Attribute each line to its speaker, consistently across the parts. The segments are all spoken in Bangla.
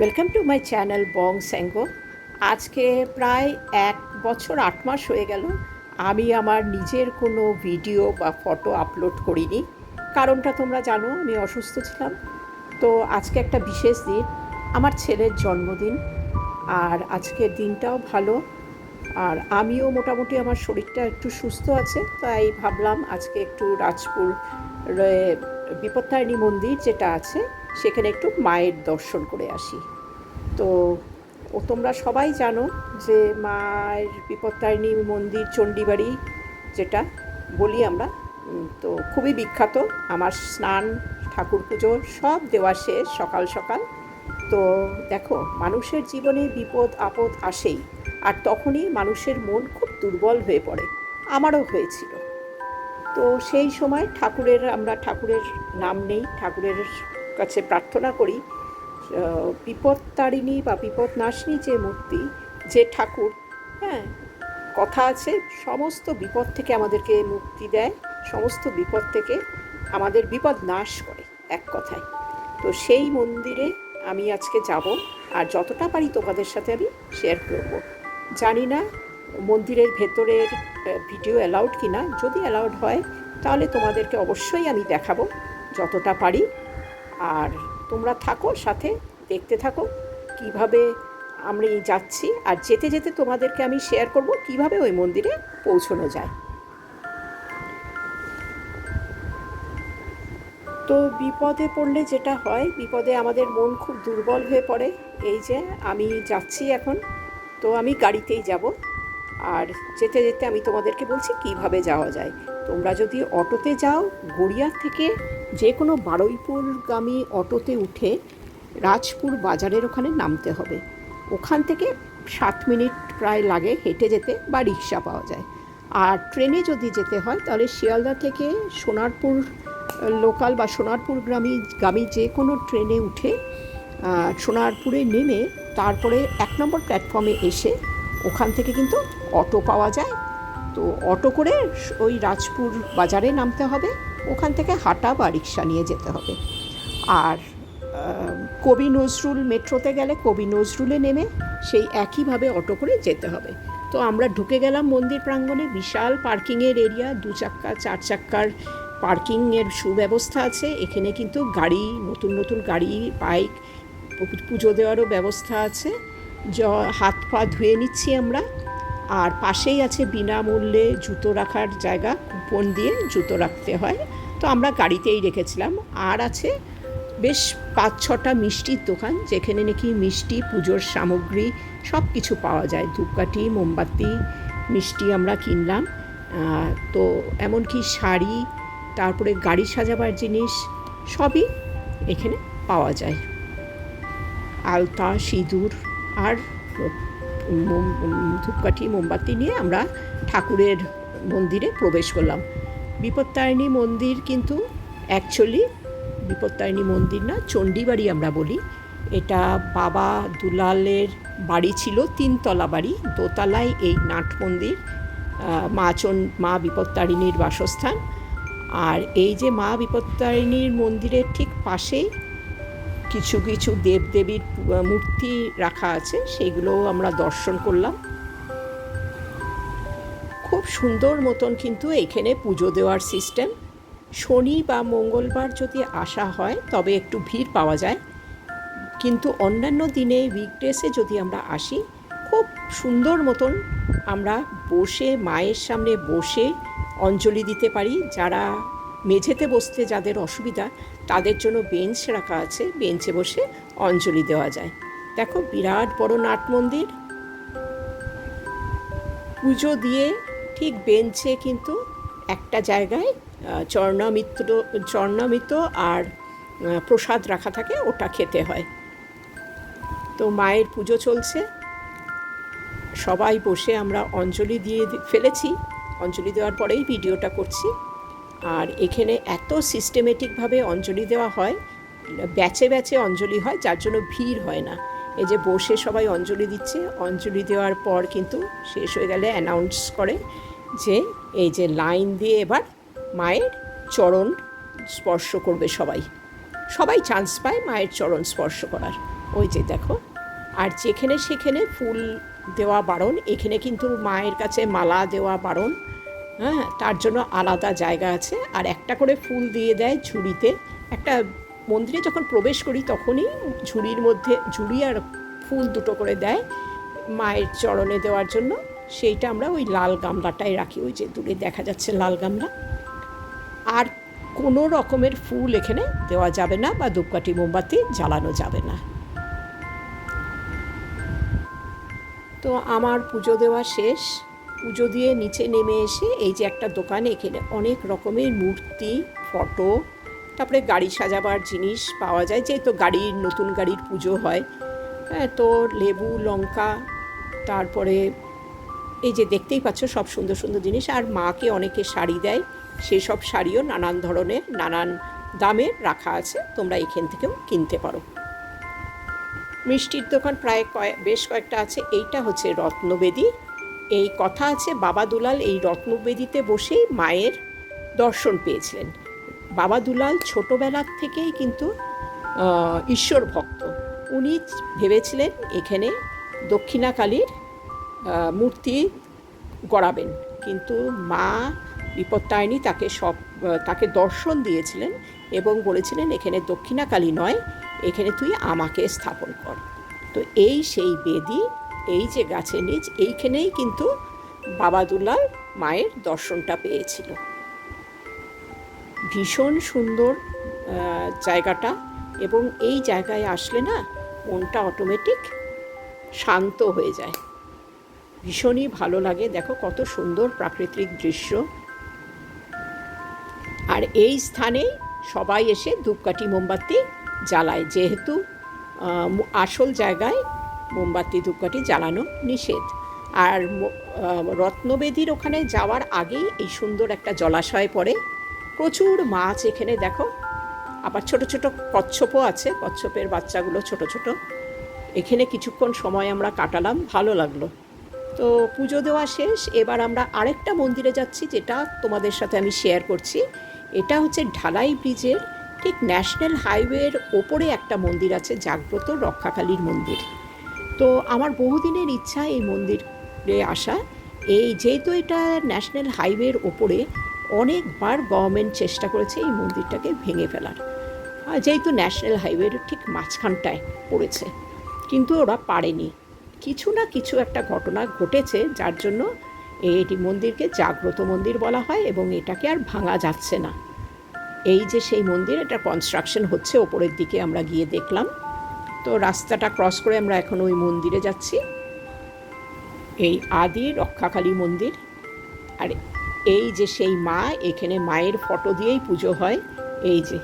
Speaker 1: ওয়েলকাম টু মাই চ্যানেল বং স্যাঙ্গো। আজকে প্রায় 1 বছর 8 মাস হয়ে গেল আমি আমার নিজের কোনো ভিডিও বা ফটো আপলোড করিনি। কারণটা তোমরা জানো, আমি অসুস্থ ছিলাম। তো আজকে একটা বিশেষ দিন, আমার ছেলের জন্মদিন। আর আজকের দিনটাও ভালো, আর আমিও মোটামুটি আমার শরীরটা একটু সুস্থ আছে, তাই ভাবলাম আজকে একটু রাজপুর বিপত্তারিণী মন্দির যেটা আছে সেখানে একটু মায়ের দর্শন করে আসি। তো তোমরা সবাই জানো যে মায়ের বিপত্তারিণী মন্দির চণ্ডীবাড়ি যেটা বলি আমরা, তো খুবই বিখ্যাত। আমার স্নান ঠাকুর পুজো সব দেওয়া শেষ সকাল সকাল। তো দেখো, মানুষের জীবনে বিপদ আপদ আসেই, আর তখনই মানুষের মন খুব দুর্বল হয়ে পড়ে। আমারও হয়েছিল। তো সেই সময় আমরা ঠাকুরের নাম নেই, ঠাকুরের কাছে প্রার্থনা করি। বিপত্তারিণী বা বিপদনাশিনী যে মূর্তি, যে ঠাকুর, হ্যাঁ, কথা আছে সমস্ত বিপদ থেকে আমাদেরকে মুক্তি দেয়, সমস্ত বিপদ থেকে আমাদের বিপদ নাশ করে, এক কথায়। তো সেই মন্দিরে আমি আজকে যাব, আর যতটা পারি তোমাদের সাথে আমি শেয়ার করব। জানি না মন্দিরের ভেতরের ভিডিও অ্যালাউড কি না। যদি অ্যালাউড হয় তাহলে তোমাদেরকে অবশ্যই আমি দেখাবো যতটা পারি। আর তোমরা থাকো সাথে, দেখতে থাকো কিভাবে আমি যাচ্ছি, আর যেতে যেতে তোমাদেরকে আমি শেয়ার করব কিভাবে ওই মন্দিরে পৌঁছানো যায়। তো বিপদে পড়লে যেটা হয়, বিপদে আমাদের মন খুব দুর্বল হয়ে পড়ে। এই যে আমি যাচ্ছি এখন, তো আমি গাড়িতেই যাব, আর যেতে যেতে আমি তোমাদেরকে বলছি কিভাবে যাওয়া যায়। তোমরা যদি অটোতে যাও, গড়িয়া থেকে যে কোনো বারুইপুরগামী অটোতে উঠে রাজপুর বাজারের ওখানে নামতে হবে। ওখান থেকে 7 মিনিট প্রায় লাগে হেঁটে যেতে, বা রিক্সা পাওয়া যায়। আর ট্রেনে যদি যেতে হয় তাহলে শিয়ালদা থেকে সোনারপুর লোকাল বা সোনারপুর গামী যে কোনো ট্রেনে উঠে সোনারপুরে নেমে তারপরে 1 নম্বর প্ল্যাটফর্মে এসে ওখান থেকে কিন্তু অটো পাওয়া যায়। তো অটো করে ওই রাজপুর বাজারে নামতে হবে, ওখান থেকে হাঁটা বা রিক্সা নিয়ে যেতে হবে। আর কবি নজরুল মেট্রোতে গেলে কবি নজরুলে নেমে সেই একইভাবে অটো করে যেতে হবে। তো আমরা ঢুকে গেলাম মন্দির প্রাঙ্গণে। বিশাল পার্কিংয়ের এরিয়া, 2 চাক্কা 4 চাক্কার পার্কিংয়ের সুব্যবস্থা আছে এখানে। কিন্তু গাড়ি, নতুন নতুন গাড়ি, বাইক, পুজো দেওয়ারও ব্যবস্থা আছে। হাত পা ধুয়ে নিচ্ছি আমরা। আর পাশেই আছে বিনামূল্যে জুতো রাখার জায়গা, কুপন দিয়ে জুতো রাখতে হয়, তো আমরা গাড়িতেই রেখেছিলাম। আর আছে বেশ 5-6টা মিষ্টির দোকান, যেখানে নাকি মিষ্টি, পুজোর সামগ্রী সব কিছু পাওয়া যায়। ধূপকাঠি, মোমবাতি, মিষ্টি আমরা কিনলাম। তো এমনকি শাড়ি, তারপরে গাড়ি সাজাবার জিনিস সবই এখানে পাওয়া যায়। আলতা, সিঁদুর আর ধূপকাঠি, মোমবাতি নিয়ে আমরা ঠাকুরের মন্দিরে প্রবেশ করলাম। বিপত্তারিণী মন্দির কিন্তু অ্যাকচুয়ালি বিপত্তারিণী মন্দির না, চণ্ডীবাড়ি আমরা বলি। এটা বাবা দুলালের বাড়ি ছিল, 3তলা বাড়ি। দোতলায় এই নাট মন্দির, মা বিপত্তারিণীর বাসস্থান। আর এই যে মা বিপত্তারিণীর মন্দিরের ঠিক পাশেই কিছু কিছু দেবদেবীর মূর্তি রাখা আছে, সেইগুলোও আমরা দর্শন করলাম। খুব সুন্দর মতন কিন্তু এখানে পুজো দেওয়ার সিস্টেম। শনি বা মঙ্গলবার যদি আসা হয় তবে একটু ভিড় পাওয়া যায়, কিন্তু অন্যান্য দিনে উইকডেসে যদি আমরা আসি, খুব সুন্দর মতন আমরা বসে, মায়ের সামনে বসে অঞ্জলি দিতে পারি। যারা মেঝেতে বসতে যাদের অসুবিধা, তাদের জন্য বেঞ্চ রাখা আছে, বেঞ্চে বসে অঞ্জলি দেওয়া যায়। দেখো, বিরাট বড় নাট মন্দির। পুজো দিয়ে ঠিক বেঞ্চে কিন্তু একটা জায়গায় চরণামৃত আর প্রসাদ রাখা থাকে, ওটা খেতে হয়। তো মায়ের পুজো চলছে, সবাই বসে আমরা অঞ্জলি দিয়ে ফেলেছি। অঞ্জলি দেওয়ার পরেই ভিডিওটা করছি। আর এখানে এত সিস্টেমেটিকভাবে অঞ্জলি দেওয়া হয়, ব্যাচে ব্যাচে অঞ্জলি হয়, যার জন্য ভিড় হয় না। এই যে বসে সবাই অঞ্জলি দিচ্ছে, অঞ্জলি দেওয়ার পর কিন্তু শেষ হয়ে গেলে অ্যানাউন্স করে যে এই যে লাইন দিয়ে এবার মায়ের চরণ স্পর্শ করবে সবাই। সবাই চান্স পায় মায়ের চরণ স্পর্শ করার। ওই যে দেখো, আর যেখানে সেখানে ফুল দেওয়া বারণ, এখানে কিন্তু মায়ের কাছে মালা দেওয়া বারণ। হ্যাঁ, তার জন্য আলাদা জায়গা আছে, আর একটা করে ফুল দিয়ে দেয় ঝুড়িতে। একটা মন্দিরে যখন প্রবেশ করি তখনই ঝুড়ির মধ্যে ঝুড়ি আর ফুল দুটো করে দেয় মায়ের চরণে দেওয়ার জন্য। সেইটা আমরা ওই লাল গামলাটায় রাখি, ওই যে দূরে দেখা যাচ্ছে লাল গামলা। আর কোনো রকমের ফুল এখানে দেওয়া যাবে না, বা ধূপকাঠি মোমবাতি জ্বালানো যাবে না। তো আমার পুজো দেওয়া শেষ। পুজো দিয়ে নিচে নেমে এসে এই যে একটা দোকান, এখানে অনেক রকমের মূর্তি, ফটো, তারপরে গাড়ি সাজাবার জিনিস পাওয়া যায়, যেহেতু গাড়ির নতুন গাড়ির পুজো হয়। হ্যাঁ, তো লেবু, লঙ্কা, তারপরে এই যে দেখতেই পাচ্ছ সব সুন্দর সুন্দর জিনিস। আর মাকে অনেকে শাড়ি দেয়, সেই সব শাড়িও নানান ধরনের নানান দামের রাখা আছে, তোমরা এখান থেকেও কিনতে পারো। মিষ্টির দোকান প্রায় বেশ কয়েকটা আছে। এইটা হচ্ছে রত্নবেদী। এই কথা আছে বাবা দুলাল এই রত্নবেদীতে বসেই মায়ের দর্শন পেয়েছিলেন। বাবা দুলাল ছোটোবেলার থেকেই কিন্তু ঈশ্বর ভক্ত। উনি ভেবেছিলেন এখানে দক্ষিণাকালীর মূর্তি গড়াবেন, কিন্তু মা বিপত্তারিণী তাকে দর্শন দিয়েছিলেন এবং বলেছিলেন এখানে দক্ষিণাকালী নয়, এখানে তুই আমাকে স্থাপন কর। তো এই সেই বেদী, এই যে গাছের নিচ, এইখানেই কিন্তু বাবা দুলাল মায়ের দর্শনটা পেয়েছিল। ভীষণ সুন্দর জায়গাটা, এবং এই জায়গায় আসলে না মনটা অটোমেটিক শান্ত হয়ে যায়, ভীষণই ভালো লাগে। দেখো কত সুন্দর প্রাকৃতিক দৃশ্য। আর এই স্থানেই সবাই এসে ধূপকাঠি মোমবাতি জ্বালায়, যেহেতু আসল জায়গায় মোমবাতি ধূপকাঠি জ্বালানো নিষেধ। আর রত্নবেদীর ওখানে যাওয়ার আগেই এই সুন্দর একটা জলাশয় পড়ে, প্রচুর মাছ এখানে দেখো। আবার ছোট ছোট কচ্ছপও আছে, কচ্ছপের বাচ্চাগুলো ছোট ছোট। এখানে কিছুক্ষণ সময় আমরা কাটালাম, ভালো লাগলো। তো পুজো দেওয়া শেষ, এবার আমরা আরেকটা মন্দিরে যাচ্ছি, যেটা তোমাদের সাথে আমি শেয়ার করছি। এটা হচ্ছে ঢালাই ব্রিজের ঠিক ন্যাশনাল হাইওয়ের ওপরে একটা মন্দির আছে, জাগ্রত রক্ষাকালীর মন্দির। তো আমার বহুদিনের ইচ্ছা এই মন্দিরে আসা। যেহেতু এটা ন্যাশনাল হাইওয়ের ওপরে, অনেকবার গভর্নমেন্ট চেষ্টা করেছে এই মন্দিরটাকে ভেঙে ফেলার, যেহেতু ন্যাশনাল হাইওয়ের ঠিক মাঝখানটায় পড়েছে, কিন্তু ওরা পারেনি। কিছু না কিছু একটা ঘটনা ঘটেছে, যার জন্য এটি মন্দিরকে জাগ্রত মন্দির বলা হয়, এবং এটাকে আর ভাঙা যাচ্ছে না। এই যে সেই মন্দির, এটা কনস্ট্রাকশন হচ্ছে, ওপরের দিকে আমরা গিয়ে দেখলাম। তো রাস্তাটা ক্রস করে আমরা এখন ওই মন্দিরে যাচ্ছি, এই আদি রক্ষাকালী মন্দির। আর এই যে সেই মা, এখানে মায়ের ফটো দিয়েই পুজো হয়। এই যে,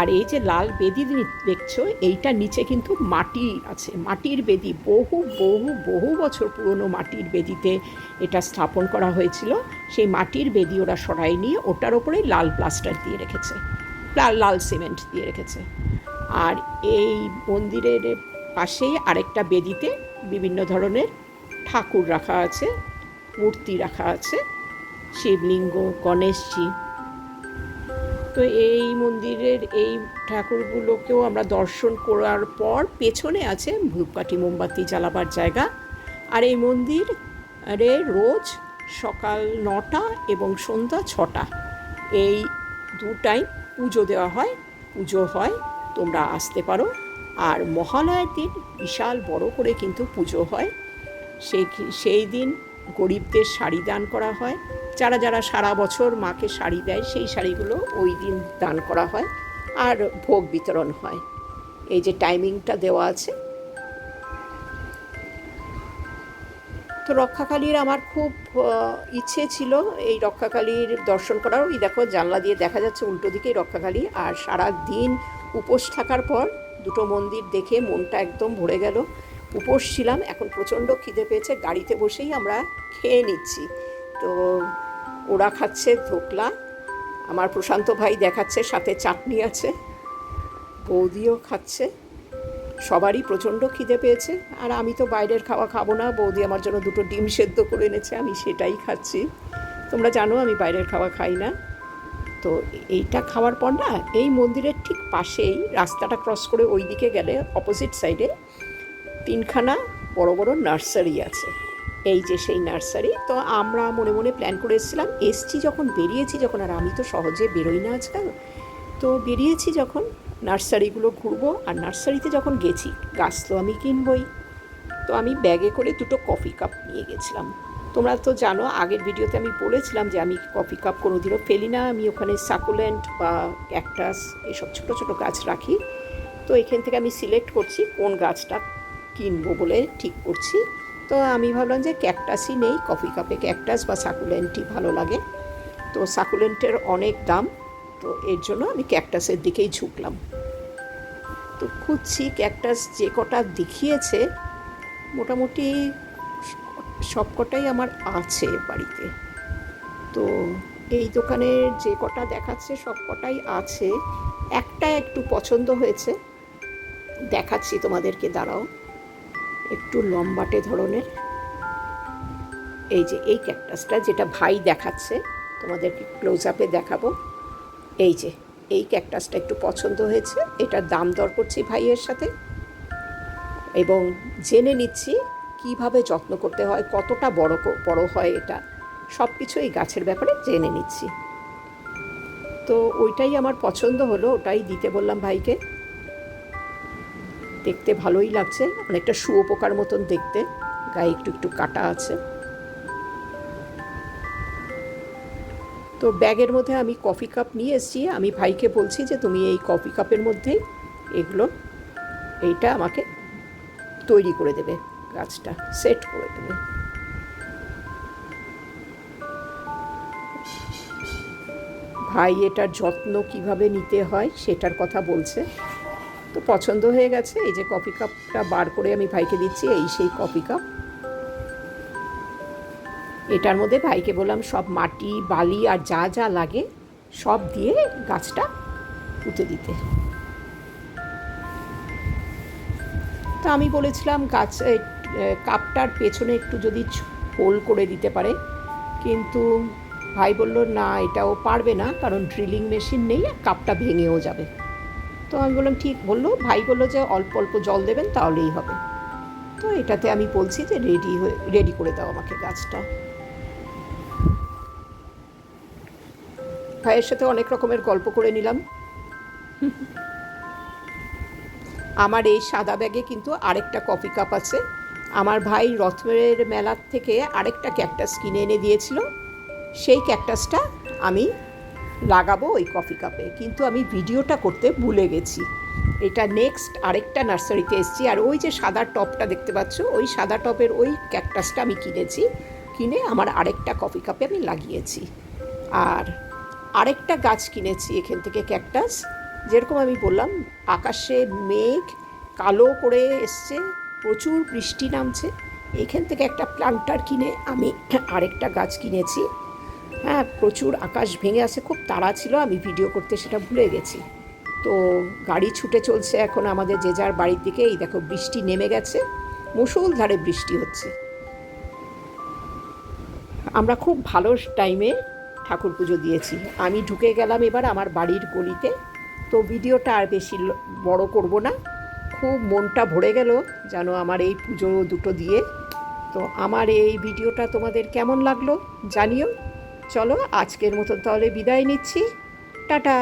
Speaker 1: আর এই যে লাল বেদি দেখছো, এইটা নিচে কিন্তু মাটি আছে, মাটির বেদি, বহু বহু বহু বছর পুরনো মাটির বেদিতে এটা স্থাপন করা হয়েছিল। সেই মাটির বেদি ওরা সরাই নিয়ে ওটার ওপরে লাল প্লাস্টার দিয়ে রেখেছে, লাল সিমেন্ট দিয়ে রেখেছে। আর এই মন্দিরের পাশেই আরেকটা বেদিতে বিভিন্ন ধরনের ঠাকুর রাখা আছে, মূর্তি রাখা আছে, শিবলিঙ্গ, গণেশজি। তো এই মন্দিরের এই ঠাকুরগুলোকেও আমরা দর্শন করার পর পেছনে আছে ধূপকাঠি মোমবাতি জ্বালাবার জায়গা। আর এই মন্দিরে রোজ সকাল 9টা এবং সন্ধ্যা 6টা, এই 2 টাইম পুজো দেওয়া হয়, পুজো হয়, তোমরা আসতে পারো। আর মহালয়ার দিন বিশাল বড় করে কিন্তু পুজো হয়। সেই দিন গরিবদের শাড়ি দান করা হয়, যারা যারা সারা বছর মাকে শাড়ি দেয় সেই শাড়িগুলো ওই দিন দান করা হয়, আর ভোগ বিতরণ হয়। এই যে টাইমিংটা দেওয়া আছে। তো রক্ষাকালীর আমার খুব ইচ্ছে ছিল এই রক্ষাকালীর দর্শন করার। ওই দেখো জানলা দিয়ে দেখা যাচ্ছে উল্টো দিকেই রক্ষাকালী। আর সারা দিন উপোস থাকার পর দুটো মন্দির দেখে মনটা একদম ভরে গেল। উপোস ছিলাম, এখন প্রচণ্ড খিদে পেয়েছে, গাড়িতে বসেই আমরা খেয়ে নিচ্ছি। তো ওরা খাচ্ছে ধোকলা, আমার প্রশান্ত ভাই দেখাচ্ছে সাথে চাটনি আছে, বৌদিও খাচ্ছে, সবারই প্রচণ্ড খিদে পেয়েছে। আর আমি তো বাইরের খাওয়া খাবো না, বৌদি আমার জন্য 2টো ডিম সেদ্ধ করে এনেছে, আমি সেটাই খাচ্ছি। তোমরা জানো আমি বাইরের খাওয়া খাই না। তো এইটা খাওয়ার পর না এই মন্দিরের ঠিক পাশেই রাস্তাটা ক্রস করে ওই দিকে গেলে অপোজিট সাইডে 3খানা বড় বড় নার্সারি আছে। এই যে সেই নার্সারি। তো আমরা মনে মনে প্ল্যান করে এসেছিলাম, বেরিয়েছি যখন, আর আমি তো সহজে বেরোই না আজকাল, তো বেরিয়েছি যখন নার্সারিগুলো ঘুরবো, আর নার্সারিতে যখন গেছি গাছ তো আমি কিনবই। তো আমি ব্যাগে করে 2টো কফি কাপ নিয়ে গেছিলাম। তোমরা তো জানো, আগের ভিডিওতে আমি বলেছিলাম যে আমি কফি কাপ কোনোদিনও ফেলি না। আমি ওখানে সাকুলেন্ট বা ক্যাকটাস এসব ছোটো ছোটো গাছ রাখি। তো এখান থেকে আমি সিলেক্ট করছি কোন গাছটা কিনবো বলে ঠিক করছি। তো আমি ভাবলাম যে ক্যাকটাসই নেই, কফি কাপে ক্যাকটাস বা সাকুলেন্টই ভালো লাগে। তো সাকুলেন্টের অনেক দাম, তো এর জন্য আমি ক্যাকটাসের দিকেই ঝুঁকলাম। তো খুঁজছি, ক্যাকটাস যে কটা দেখিয়েছে মোটামুটি সবকটাই আমার আছে বাড়িতে। তো এই দোকানের যে কটা দেখাচ্ছে সবকটাই আছে। একটা একটু পছন্দ হয়েছে, দেখাচ্ছি তোমাদেরকে, দাঁড়াও। একটু লম্বাটে ধরনের, এই যে এই ক্যাকটাসটা যেটা ভাই দেখাচ্ছে, তোমাদেরকে ক্লোজ আপে দেখাবো। এই যে এই ক্যাকটাসটা একটু পছন্দ হয়েছে, এটার দাম দর করছি ভাইয়ের সাথে এবং জেনে নিচ্ছি কিভাবে যত্ন করতে হয়, কতটা বড় হয়, এটা সব কিছু এই গাছের ব্যাপারে জেনে নিচ্ছি। তো ওইটাই আমার পছন্দ হলো, ওটাই দিতে বললাম ভাইকে। দেখতে ভালোই লাগছে, অনেকটা শুয়োপোকার মতন দেখতে, গায়ে একটু একটু কাটা আছে। তো ব্যাগের মধ্যে আমি কফি কাপ নিয়ে এসেছি। আমি ভাইকে বলছি যে তুমি এই কফি কাপের মধ্যেই এইটা আমাকে তৈরি করে দেবে, গাছটা সেট করে দেবে। ভাই এটার যত্ন কিভাবে নিতে হয় সেটার কথা বলছে। তো পছন্দ হয়ে গেছে। এই যে কফি কাপটা বার করে আমি ভাইকে দিচ্ছি, এই সেই কফি কাপ। এটার মধ্যে ভাইকে বললাম সব মাটি বালি আর যা যা লাগে সব দিয়ে গাছটা পুঁতে দিতে। তো আমি বলেছিলাম কাপটার পেছনে একটু যদি হোল করে দিতে পারে, কিন্তু ভাই বলল না, এটাও পারবে না, কারণ ড্রিলিং মেশিন নেই, কাপটা ভেঙেও যাবে। তো আমি বললাম ঠিক। ভাই বললো যে অল্প অল্প জল দেবেন তাহলেই হবে। তো এটাতে আমি বলছি যে রেডি করে দাও আমাকে গাছটা। ভাইয়ের সাথে অনেক রকমের গল্প করে নিলাম। আমার এই সাদা ব্যাগে কিন্তু আরেকটা কফি কাপ আছে। আমার ভাই রথমের মেলার থেকে আরেকটা ক্যাকটাস কিনে এনে দিয়েছিল, সেই ক্যাকটাসটা আমি লাগাবো ওই কফি কাপে, কিন্তু আমি ভিডিওটা করতে ভুলে গেছি। এটা নেক্সট আরেকটা নার্সারিতে এসেছি, আর ওই যে সাদা টপটা দেখতে পাচ্ছ, ওই সাদা টপের ওই ক্যাকটাসটা আমি কিনে আমার আরেকটা কফি কাপে আমি লাগিয়েছি। আর আরেকটা গাছ কিনেছি এখান থেকে ক্যাকটাস, যেরকম আমি বললাম আকাশে মেঘ কালো করে এসছে, প্রচুর বৃষ্টি নামছে। এখান থেকে একটা প্লান্টার কিনে আমি আরেকটা গাছ কিনেছি। হ্যাঁ, প্রচুর আকাশ ভেঙে আসে, খুব তাড়া ছিল, আমি ভিডিও করতে সেটা ভুলে গেছি। তো গাড়ি ছুটে চলছে এখন আমাদের যে যার বাড়ির দিকে। এই দেখো বৃষ্টি নেমে গেছে, মুষলধারে বৃষ্টি হচ্ছে। আমরা খুব ভালো টাইমে ঠাকুর পুজো দিয়েছি। আমি ঢুকে গেলাম এবার আমার বাড়ির গলিতে। তো ভিডিওটা আর বেশি বড় করব না, খুব মনটা ভরে গেল জানো আমার এই পুজো দুটো দিয়ে। তো আমার এই ভিডিওটা তোমাদের কেমন লাগলো জানিও। চলো আজকের মতন তাহলে বিদায় নিচ্ছি, টাটা।